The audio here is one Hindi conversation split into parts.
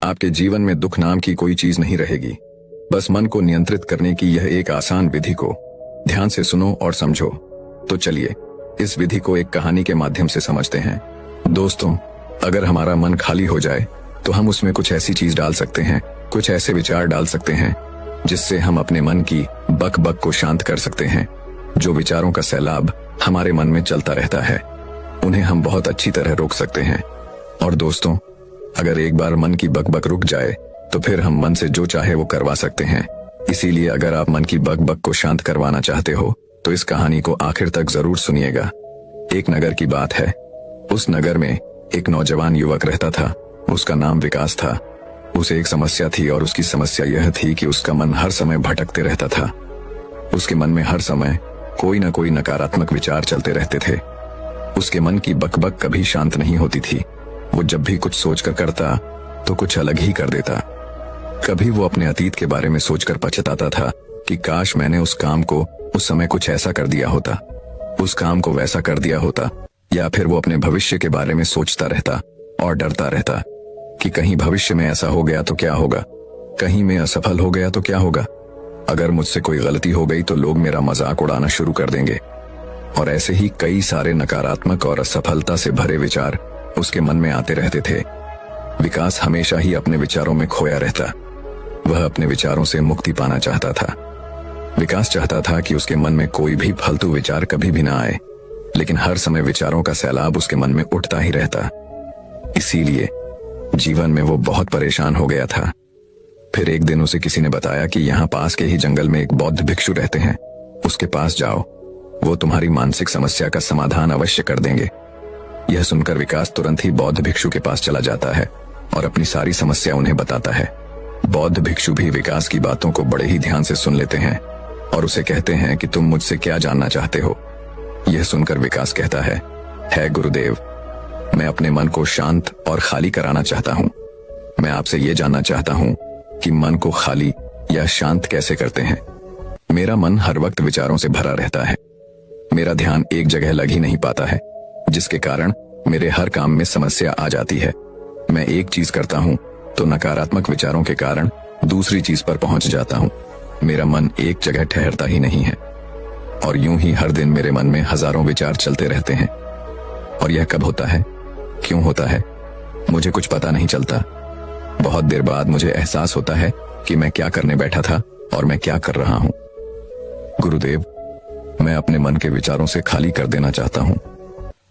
आपके जीवन में दुख नाम की कोई चीज नहीं रहेगी। बस मन को नियंत्रित करने की यह एक आसान विधि को ध्यान से सुनो और समझो। तो चलिए इस विधि को एक कहानी के माध्यम से समझते हैं। दोस्तों, अगर हमारा मन खाली हो जाए तो हम उसमें कुछ ऐसी चीज डाल सकते हैं, कुछ ऐसे विचार डाल सकते हैं जिससे हम अपने मन की बक बक को शांत कर सकते हैं। जो विचारों का सैलाब हमारे मन में चलता रहता है, उन्हें हम बहुत अच्छी तरह रोक सकते हैं। और दोस्तों, अगर एक बार मन की बक बक रुक जाए तो फिर हम मन से जो चाहे वो करवा सकते हैं। इसीलिए अगर आप मन की बक बक को शांत करवाना चाहते हो तो इस कहानी को आखिर तक जरूर सुनिएगा। एक नगर की बात है। उस नगर में एक नौजवान युवक रहता था। उसका नाम विकास था। उसे एक समस्या थी और उसकी समस्या यह थी कि उसका मन हर समय भटकते रहता था। उसके मन में हर समय कोई न कोई नकारात्मक विचार चलते रहते थे। उसके मन की बकबक कभी शांत नहीं होती थी। वो जब भी कुछ सोचकर करता तो कुछ अलग ही कर देता। कभी वो अपने अतीत के बारे में सोचकर पछताता था कि काश मैंने उस काम को उस समय कुछ ऐसा कर दिया होता, उस काम को वैसा कर दिया होता। या फिर वो अपने भविष्य के बारे में सोचता रहता और डरता रहता कि कहीं भविष्य में ऐसा हो गया तो क्या होगा, कहीं मैं असफल हो गया तो क्या होगा, अगर मुझसे कोई गलती हो गई तो लोग मेरा मजाक उड़ाना शुरू कर देंगे। और ऐसे ही कई सारे नकारात्मक और असफलता से भरे विचार उसके मन में आते रहते थे। विकास हमेशा ही अपने विचारों में खोया रहता। वह अपने विचारों से मुक्ति पाना चाहता था। विकास चाहता था कि उसके मन में कोई भी फालतू विचार कभी भी ना आए, लेकिन हर समय विचारों का सैलाब उसके मन में उठता ही रहता। इसीलिए जीवन में वो बहुत परेशान हो गया था। फिर एक दिन उसे किसी ने बताया कि यहाँ पास के ही जंगल में एक बौद्ध भिक्षु रहते हैं, उसके पास जाओ, वो तुम्हारी मानसिक समस्या का समाधान अवश्य कर देंगे। यह सुनकर विकास तुरंत ही बौद्ध भिक्षु के पास चला जाता है और अपनी सारी समस्या उन्हें बताता है। बौद्ध भिक्षु भी विकास की बातों को बड़े ही ध्यान से सुन लेते हैं और उसे कहते हैं कि तुम मुझसे क्या जानना चाहते हो। यह सुनकर विकास कहता है गुरुदेव, मैं अपने मन को शांत और खाली कराना चाहता हूँ। मैं आपसे ये जानना चाहता हूँ कि मन को खाली या शांत कैसे करते हैं। मेरा मन हर वक्त विचारों से भरा रहता है। मेरा ध्यान एक जगह लग ही नहीं पाता है, जिसके कारण मेरे हर काम में समस्या आ जाती है। मैं एक चीज करता हूँ तो नकारात्मक विचारों के कारण दूसरी चीज पर पहुंच जाता हूँ। मेरा मन एक जगह ठहरता ही नहीं है और यूं ही हर दिन मेरे मन में हजारों विचार चलते रहते हैं। और यह कब होता है, क्यों होता है, मुझे कुछ पता नहीं चलता। बहुत देर बाद मुझे एहसास होता है कि मैं क्या करने बैठा था और मैं क्या कर रहा हूँ। गुरुदेव, मैं अपने मन के विचारों से खाली कर देना चाहता हूँ।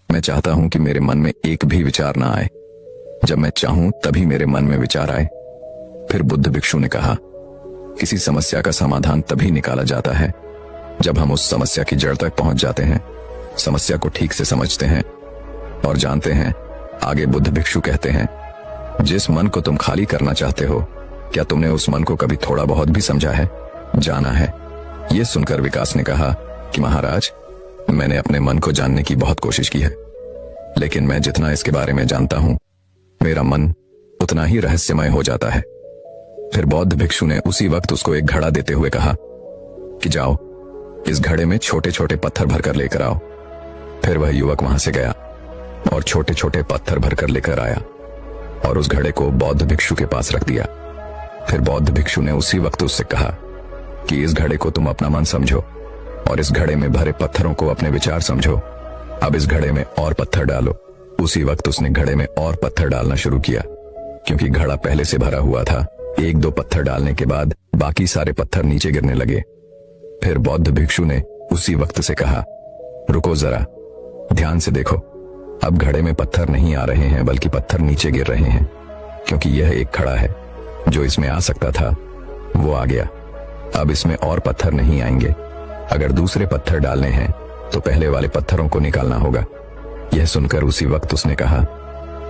मैं चाहता हूँ कि मेरे मन में एक भी विचार ना आए। जब मैं चाहूं तभी मेरे मन में विचार आए। फिर बुद्ध भिक्षु ने कहा, किसी समस्या का समाधान तभी निकाला जाता है जब हम उस समस्या की जड़ तक पहुंच जाते हैं, समस्या को ठीक से समझते हैं और जानते हैं। आगे बुद्ध भिक्षु कहते हैं, जिस मन को तुम खाली करना चाहते हो, क्या तुमने उस मन को कभी थोड़ा बहुत भी समझा है, जाना है? यह सुनकर विकास ने कहा कि महाराज, मैंने अपने मन को जानने की बहुत कोशिश की है, लेकिन मैं जितना इसके बारे में जानता हूं, मेरा मन उतना ही रहस्यमय हो जाता है। फिर बौद्ध भिक्षु ने उसी वक्त उसको एक घड़ा देते हुए कहा कि जाओ, इस घड़े में छोटे छोटे पत्थर भरकर लेकर आओ। फिर वह युवक वहां से गया और छोटे छोटे पत्थर भरकर लेकर आया और उस घड़े को बौद्ध भिक्षु के पास रख दिया। फिर बौद्ध भिक्षु ने उसी वक्त उससे कहा कि इस घड़े को तुम अपना मन समझो और इस घड़े में भरे पत्थरों को अपने विचार समझो। अब इस घड़े में और पत्थर डालो। उसी वक्त उसने घड़े में और पत्थर डालना शुरू किया। क्योंकि घड़ा पहले से भरा हुआ था, एक दो पत्थर डालने के बाद बाकी सारे पत्थर नीचे गिरने लगे। फिर बौद्ध भिक्षु ने उसी वक्त से कहा, रुको जरा, ध्यान से देखो। अब घड़े में पत्थर नहीं आ रहे हैं बल्कि पत्थर नीचे गिर रहे हैं, क्योंकि यह एक घड़ा है। जो इसमें आ सकता था वो आ गया। अब इसमें और पत्थर नहीं आएंगे। अगर दूसरे पत्थर डालने हैं तो पहले वाले पत्थरों को निकालना होगा। यह सुनकर उसी वक्त उसने कहा,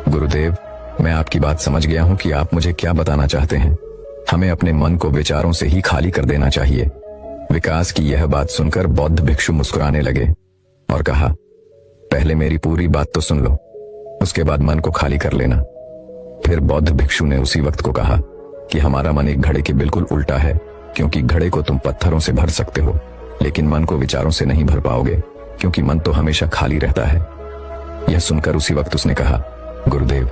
गुरुदेव, मैं आपकी बात समझ गया हूं कि आप मुझे क्या बताना चाहते हैं। हमें अपने मन को विचारों से ही खाली कर देना चाहिए। विकास की यह बात सुनकर बौद्ध भिक्षु मुस्कुराने लगे और कहा, पहले मेरी पूरी बात तो सुन लो, उसके बाद मन को खाली कर लेना। फिर बौद्ध भिक्षु ने उसी वक्त को कहा कि हमारा मन एक घड़े के बिल्कुल उल्टा है, क्योंकि घड़े को तुम पत्थरों से भर सकते हो, लेकिन मन को विचारों से नहीं भर पाओगे, क्योंकि मन तो हमेशा खाली रहता है। यह सुनकर उसी वक्त उसने कहा, गुरुदेव,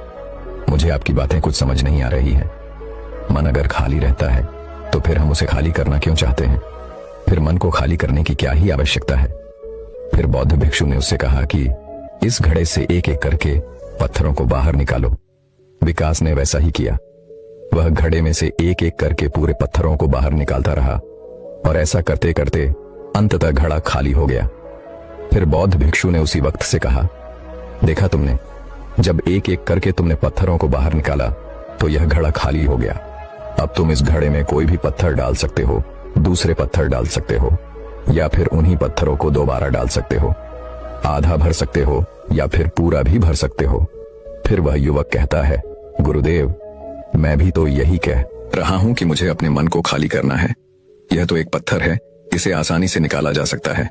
मुझे आपकी बातें कुछ समझ नहीं आ रही है। मन अगर खाली रहता है तो फिर हम उसे खाली करना क्यों चाहते हैं? फिर मन को खाली करने की क्या ही आवश्यकता है? फिर बौद्ध भिक्षु ने उससे कहा कि इस घड़े से एक एक करके पत्थरों को बाहर निकालो। विकास ने वैसा ही किया। वह घड़े में से एक एक करके पूरे पत्थरों को बाहर निकालता रहा और ऐसा करते करते अंततः घड़ा खाली हो गया। फिर बौद्ध भिक्षु ने उसी वक्त से कहा, देखा तुमने, जब एक एक करके तुमने पत्थरों को बाहर निकाला तो यह घड़ा खाली हो गया। अब तुम इस घड़े में कोई भी पत्थर डाल सकते हो, दूसरे पत्थर डाल सकते हो, या फिर उन्हीं पत्थरों को दोबारा डाल सकते हो। आधा भर सकते हो या फिर पूरा भी भर सकते हो। फिर वह युवक कहता है, गुरुदेव, मैं भी तो यही कह रहा हूं कि मुझे अपने मन को खाली करना है। यह तो एक पत्थर है, इसे आसानी से निकाला जा सकता है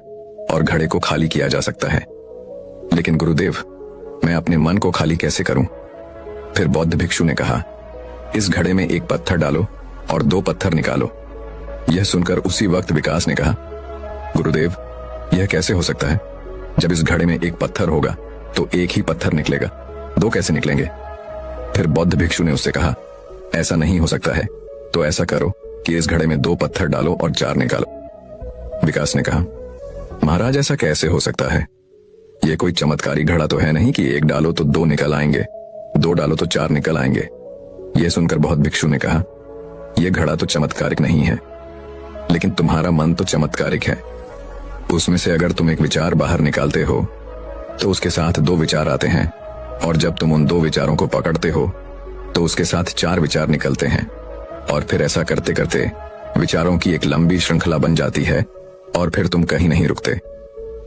और घड़े को खाली किया जा सकता है। लेकिन गुरुदेव, मैं अपने मन को खाली कैसे करूं? फिर बौद्ध भिक्षु ने कहा, इस घड़े में एक पत्थर डालो और दो पत्थर निकालो। यह सुनकर उसी वक्त विकास ने कहा, गुरुदेव, यह कैसे हो सकता है? जब इस घड़े में एक पत्थर होगा तो एक ही पत्थर निकलेगा, दो कैसे निकलेंगे? फिर बौद्ध भिक्षु ने उससे कहा, ऐसा नहीं हो सकता है, तो ऐसा करो कि इस घड़े में दो पत्थर डालो और चार निकालो। विकास ने कहा, महाराज, ऐसा कैसे हो सकता है? यह कोई चमत्कारी घड़ा तो है नहीं कि एक डालो तो दो निकल आएंगे, दो डालो तो चार निकल आएंगे। यह सुनकर बौद्ध भिक्षु ने कहा, यह घड़ा तो चमत्कारिक नहीं है, लेकिन तुम्हारा मन तो चमत्कारिक है। उसमें से अगर तुम एक विचार बाहर निकालते हो तो उसके साथ दो विचार आते हैं, और जब तुम उन दो विचारों को पकड़ते हो तो उसके साथ चार विचार निकलते हैं, और फिर ऐसा करते करते विचारों की एक लंबी श्रृंखला बन जाती है और फिर तुम कहीं नहीं रुकते।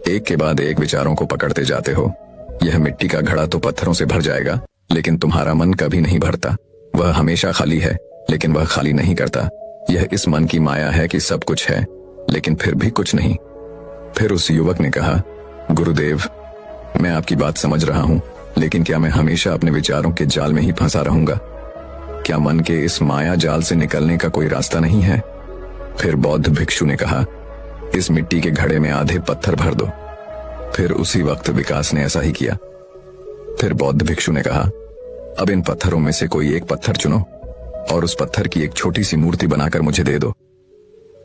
एक के बाद एक विचारों को पकड़ते जाते हो। यह मिट्टी का घड़ा तो पत्थरों से भर जाएगा, लेकिन तुम्हारा मन कभी नहीं भरता। वह हमेशा खाली है, लेकिन वह खाली नहीं करता। यह इस मन की माया है कि सब कुछ है, लेकिन फिर भी कुछ नहीं। फिर उस युवक ने कहा, गुरुदेव, मैं आपकी बात समझ रहा हूं, लेकिन क्या मैं हमेशा अपने विचारों के जाल में ही फंसा रहूंगा? क्या मन के इस माया जाल से निकलने का कोई रास्ता नहीं है? फिर बौद्ध भिक्षु ने कहा, इस मिट्टी के घड़े में आधे पत्थर भर दो। फिर उसी वक्त विकास ने ऐसा ही किया। फिर बौद्ध भिक्षु ने कहा, अब इन पत्थरों में से कोई एक पत्थर चुनो और उस पत्थर की एक छोटी सी मूर्ति बनाकर मुझे दे दो।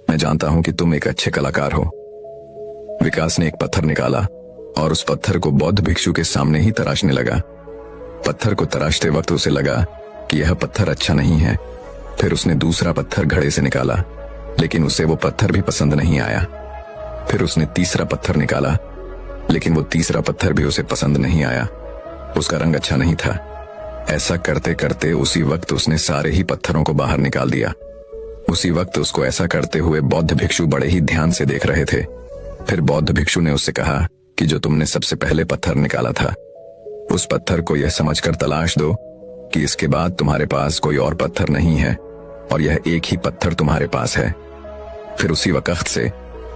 मैं जानता हूं कि तुम एक अच्छे कलाकार हो। विकास ने एक पत्थर निकाला और उस पत्थर को बौद्ध भिक्षु के सामने ही तराशने लगा। पत्थर को तराशते वक्त उसे लगा कि यह पत्थर अच्छा नहीं है। फिर उसने दूसरा पत्थर घड़े से निकाला, लेकिन उसे वो पत्थर भी पसंद नहीं आया। फिर उसने तीसरा पत्थर निकाला, लेकिन वो तीसरा पत्थर भी उसे पसंद नहीं आया। उसका रंग अच्छा नहीं था। ऐसा करते करते उसी वक्त उसने सारे ही पत्थरों को बाहर निकाल दिया। उसी वक्त उसको ऐसा करते हुए बौद्ध भिक्षु बड़े ही ध्यान से देख रहे थे। फिर बौद्ध भिक्षु ने उससे कहा कि जो तुमने सबसे पहले पत्थर निकाला था, उस पत्थर को यह समझकर तलाश दो कि इसके बाद तुम्हारे पास कोई और पत्थर नहीं है और यह एक ही पत्थर तुम्हारे पास है। फिर उसी वक्त से,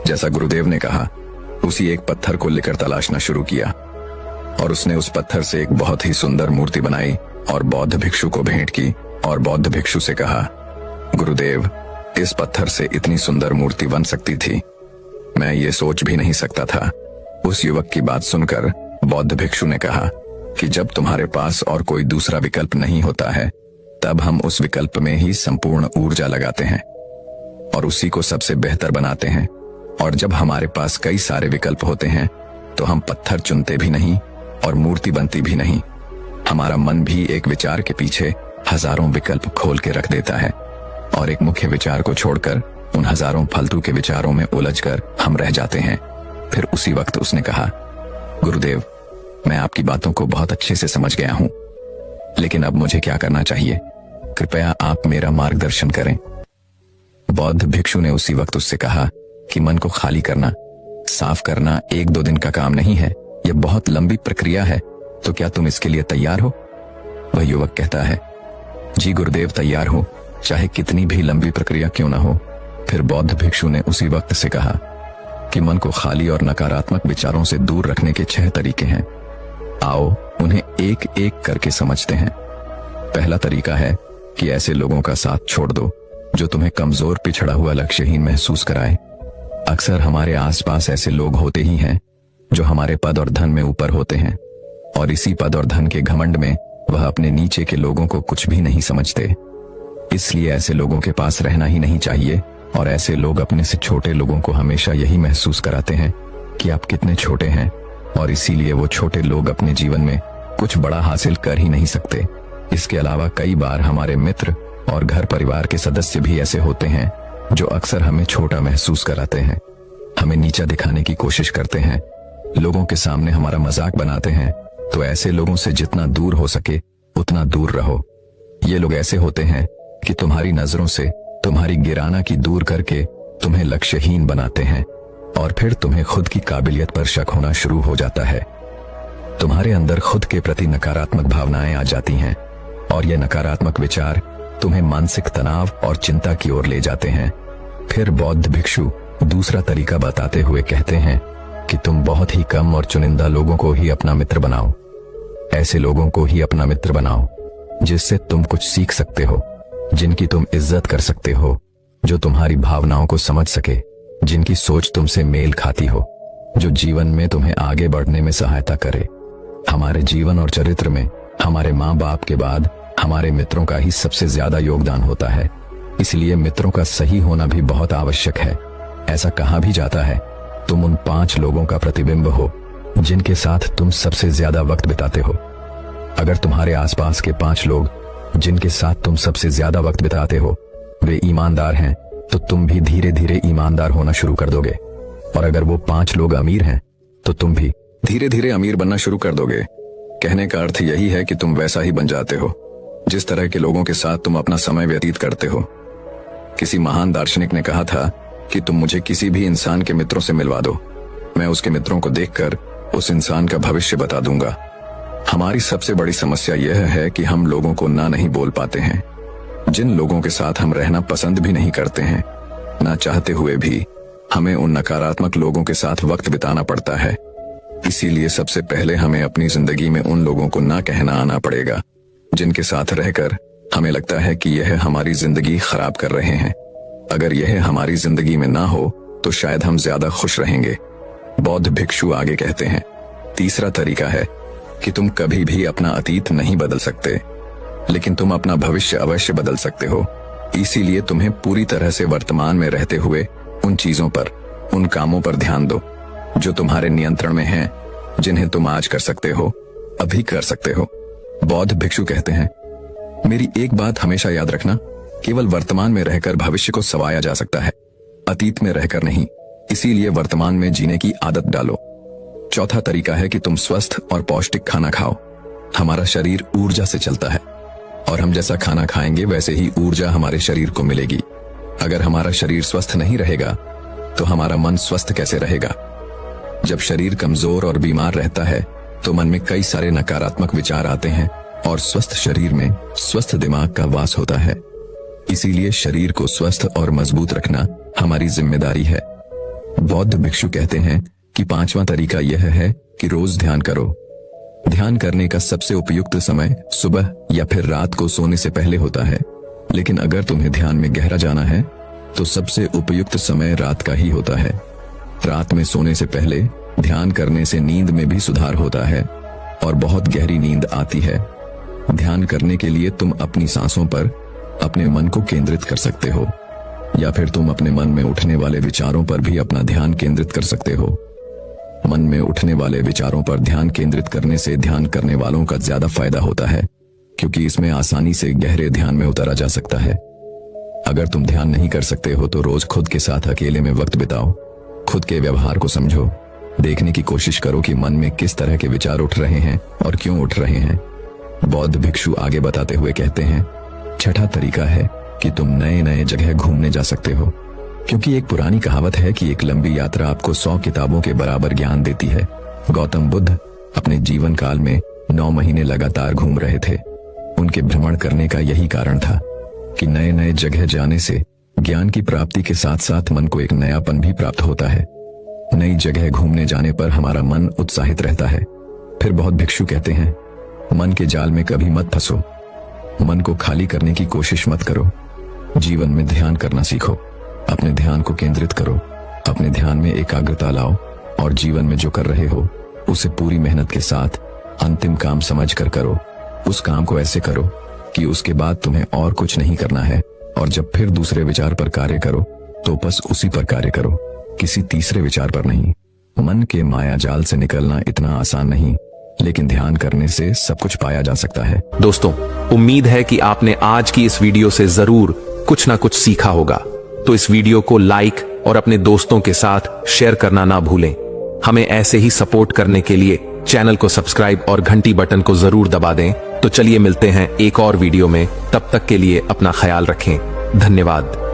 जैसा गुरुदेव ने कहा, उसी एक पत्थर को लेकर तलाशना शुरू किया और उसने उस पत्थर से एक बहुत ही सुंदर मूर्ति बनाई और बौद्ध भिक्षु को भेंट की और बौद्ध भिक्षु से कहा, गुरुदेव, इस पत्थर से इतनी सुंदर मूर्ति बन सकती थी, मैं ये सोच भी नहीं सकता था। उस युवक की बात सुनकर बौद्ध भिक्षु ने कहा कि जब तुम्हारे पास और कोई दूसरा विकल्प नहीं होता है, तब हम उस विकल्प में ही संपूर्ण ऊर्जा लगाते हैं और उसी को सबसे बेहतर बनाते हैं। और जब हमारे पास कई सारे विकल्प होते हैं तो हम पत्थर चुनते भी नहीं और मूर्ति बनती भी नहीं। हमारा मन भी एक विचार के पीछे हजारों विकल्प खोल के रख देता है और एक मुख्य विचार को छोड़कर उन हजारों फालतू के विचारों में उलझकर हम रह जाते हैं। फिर उसी वक्त उसने कहा, गुरुदेव, मैं आपकी बातों को बहुत अच्छे से समझ गया हूं, लेकिन अब मुझे क्या करना चाहिए? कृपया आप मेरा मार्गदर्शन करें। बौद्ध भिक्षु ने उसी वक्त उससे कहा कि मन को खाली करना, साफ करना एक दो दिन का काम नहीं है, यह बहुत लंबी प्रक्रिया है। तो क्या तुम इसके लिए तैयार हो? वह युवक कहता है, जी गुरुदेव, तैयार हो, चाहे कितनी भी लंबी प्रक्रिया क्यों ना हो। फिर बौद्ध भिक्षु ने उसी वक्त से कहा कि मन को खाली और नकारात्मक विचारों से दूर रखने के 6 तरीके हैं। आओ उन्हें एक एक करके समझते हैं। पहला तरीका है कि ऐसे लोगों का साथ छोड़ दो जो तुम्हें कमजोर, पिछड़ा हुआ, लक्ष्यहीन महसूस कराए। अक्सर हमारे आसपास ऐसे लोग होते ही हैं जो हमारे पद और धन में ऊपर होते हैं और इसी पद और धन के घमंड में वह अपने नीचे के लोगों को कुछ भी नहीं समझते। इसलिए ऐसे लोगों के पास रहना ही नहीं चाहिए। और ऐसे लोग अपने से छोटे लोगों को हमेशा यही महसूस कराते हैं कि आप कितने छोटे हैं, और इसीलिए वो छोटे लोग अपने जीवन में कुछ बड़ा हासिल कर ही नहीं सकते। इसके अलावा कई बार हमारे मित्र और घर परिवार के सदस्य भी ऐसे होते हैं जो अक्सर हमें छोटा महसूस कराते हैं, हमें नीचा दिखाने की कोशिश करते हैं, लोगों के सामने हमारा मजाक बनाते हैं। तो ऐसे लोगों से जितना दूर हो सके उतना दूर रहो। ये लोग ऐसे होते हैं कि तुम्हारी नजरों से तुम्हारी गिराना की दूर करके तुम्हें लक्ष्यहीन बनाते हैं, और फिर तुम्हें खुद की काबिलियत पर शक होना शुरू हो जाता है। तुम्हारे अंदर खुद के प्रति नकारात्मक भावनाएं आ जाती हैं, और ये नकारात्मक विचार तुम्हें मानसिक तनाव और चिंता की ओर ले जाते हैं। फिर बौद्ध भिक्षु दूसरा तरीका बताते हुए कहते हैं कि तुम बहुत ही कम और चुनिंदा लोगों को ही अपना मित्र बनाओ। ऐसे लोगों को ही अपना मित्र बनाओ जिससे तुम कुछ सीख सकते हो, जिनकी तुम इज्जत कर सकते हो, जो तुम्हारी भावनाओं को समझ सके, जिनकी सोच तुमसे मेल खाती हो, जो जीवन में तुम्हें आगे बढ़ने में सहायता करे। हमारे जीवन और चरित्र में हमारे माँ बाप के बाद हमारे मित्रों का ही सबसे ज्यादा योगदान होता है। इसलिए मित्रों का सही होना भी बहुत आवश्यक है। ऐसा कहा भी जाता है, तुम उन 5 लोगों का प्रतिबिंब हो जिनके साथ तुम सबसे ज्यादा वक्त बिताते हो। अगर तुम्हारे आसपास के 5 लोग जिनके साथ तुम सबसे ज्यादा वक्त बिताते हो वे ईमानदार हैं, तो तुम भी धीरे धीरे ईमानदार होना शुरू कर दोगे। और अगर वो 5 लोग अमीर हैं तो तुम भी धीरे धीरे अमीर बनना शुरू कर दोगे। कहने का अर्थ यही है कि तुम वैसा ही बन जाते हो जिस तरह के लोगों के साथ तुम अपना समय व्यतीत करते हो। किसी महान दार्शनिक ने कहा था कि तुम मुझे किसी भी इंसान के मित्रों से मिलवा दो, मैं उसके मित्रों को देखकर उस इंसान का भविष्य बता दूंगा। हमारी सबसे बड़ी समस्या यह है कि हम लोगों को ना नहीं बोल पाते हैं। जिन लोगों के साथ हम रहना पसंद भी नहीं करते हैं, ना चाहते हुए भी हमें उन नकारात्मक लोगों के साथ वक्त बिताना पड़ता है। इसीलिए सबसे पहले हमें अपनी जिंदगी में उन लोगों को ना कहना आना पड़ेगा जिनके साथ रहकर हमें लगता है कि यह हमारी जिंदगी खराब कर रहे हैं। अगर यह हमारी जिंदगी में ना हो तो शायद हम ज्यादा खुश रहेंगे। बौद्ध भिक्षु आगे कहते हैं, तीसरा तरीका है कि तुम कभी भी अपना अतीत नहीं बदल सकते, लेकिन तुम अपना भविष्य अवश्य बदल सकते हो। इसीलिए तुम्हें पूरी तरह से वर्तमान में रहते हुए उन चीजों पर, उन कामों पर ध्यान दो जो तुम्हारे नियंत्रण में हैं, जिन्हें तुम आज कर सकते हो, अभी कर सकते हो। बौद्ध भिक्षु कहते हैं, मेरी एक बात हमेशा याद रखना, केवल वर्तमान में रहकर भविष्य को संवारा जा सकता है, अतीत में रहकर नहीं। इसीलिए वर्तमान में जीने की आदत डालो। चौथा तरीका है कि तुम स्वस्थ और पौष्टिक खाना खाओ। हमारा शरीर ऊर्जा से चलता है, और हम जैसा खाना खाएंगे वैसे ही ऊर्जा हमारे शरीर को मिलेगी। अगर हमारा शरीर स्वस्थ नहीं रहेगा तो हमारा मन स्वस्थ कैसे रहेगा? जब शरीर कमजोर और बीमार रहता है तो मन में कई सारे नकारात्मक विचार आते हैं, और स्वस्थ शरीर में स्वस्थ दिमाग का वास होता है। इसीलिए शरीर को स्वस्थ और मजबूत रखना हमारी जिम्मेदारी है। बौद्ध भिक्षु कहते हैं कि 5वां तरीका यह है कि रोज ध्यान करो। ध्यान करने का सबसे उपयुक्त समय सुबह या फिर रात को सोने से पहले होता है, लेकिन अगर तुम्हें ध्यान में गहरा जाना है तो सबसे उपयुक्त समय रात का ही होता है। रात में सोने से पहले ध्यान करने से नींद में भी सुधार होता है और बहुत गहरी नींद आती है। ध्यान करने के लिए तुम अपनी सांसों पर अपने मन को केंद्रित कर सकते हो, या फिर तुम अपने मन में उठने वाले विचारों पर भी अपना ध्यान केंद्रित कर सकते हो। मन में उठने वाले विचारों पर ध्यान केंद्रित करने से ध्यान करने वालों का ज्यादा फायदा होता है, क्योंकि इसमें आसानी से गहरे ध्यान में उतारा जा सकता है। अगर तुम ध्यान नहीं कर सकते हो तो रोज खुद के साथ अकेले में वक्त बिताओ। खुद के व्यवहार को समझो, देखने की कोशिश करो कि मन में किस तरह के विचार उठ रहे हैं और क्यों उठ रहे हैं। बौद्ध भिक्षु आगे बताते हुए कहते हैं, छठा तरीका है कि तुम नए नए जगह घूमने जा सकते हो, क्योंकि एक पुरानी कहावत है कि एक लंबी यात्रा आपको 100 किताबों के बराबर ज्ञान देती है। गौतम बुद्ध अपने जीवन काल में 9 महीने लगातार घूम रहे थे। उनके भ्रमण करने का यही कारण था कि नए नए जगह जाने से ज्ञान की प्राप्ति के साथ साथ मन को एक नयापन भी प्राप्त होता है। नई जगह घूमने जाने पर हमारा मन उत्साहित रहता है। फिर बहुत भिक्षु कहते हैं, मन के जाल में कभी मत फंसो, मन को खाली करने की कोशिश मत करो। जीवन में ध्यान करना सीखो, अपने ध्यान को केंद्रित करो, अपने ध्यान में एकाग्रता लाओ और जीवन में जो कर रहे हो उसे पूरी मेहनत के साथ अंतिम काम समझकर करो। उस काम को ऐसे करो कि उसके बाद तुम्हें और कुछ नहीं करना है, और जब फिर दूसरे विचार पर कार्य करो तो बस उसी पर कार्य करो, किसी तीसरे विचार पर नहीं। मन के माया जाल से निकलना इतना आसान नहीं, लेकिन ध्यान करने से सब कुछ पाया जा सकता है। दोस्तों, उम्मीद है कि आपने आज की इस वीडियो से जरूर कुछ ना कुछ सीखा होगा। तो इस वीडियो को लाइक और अपने दोस्तों के साथ शेयर करना ना भूलें। हमें ऐसे ही सपोर्ट करने के लिए चैनल को सब्सक्राइब और घंटी बटन को जरूर दबा दें। तो चलिए मिलते हैं एक और वीडियो में, तब तक के लिए अपना ख्याल रखें। धन्यवाद।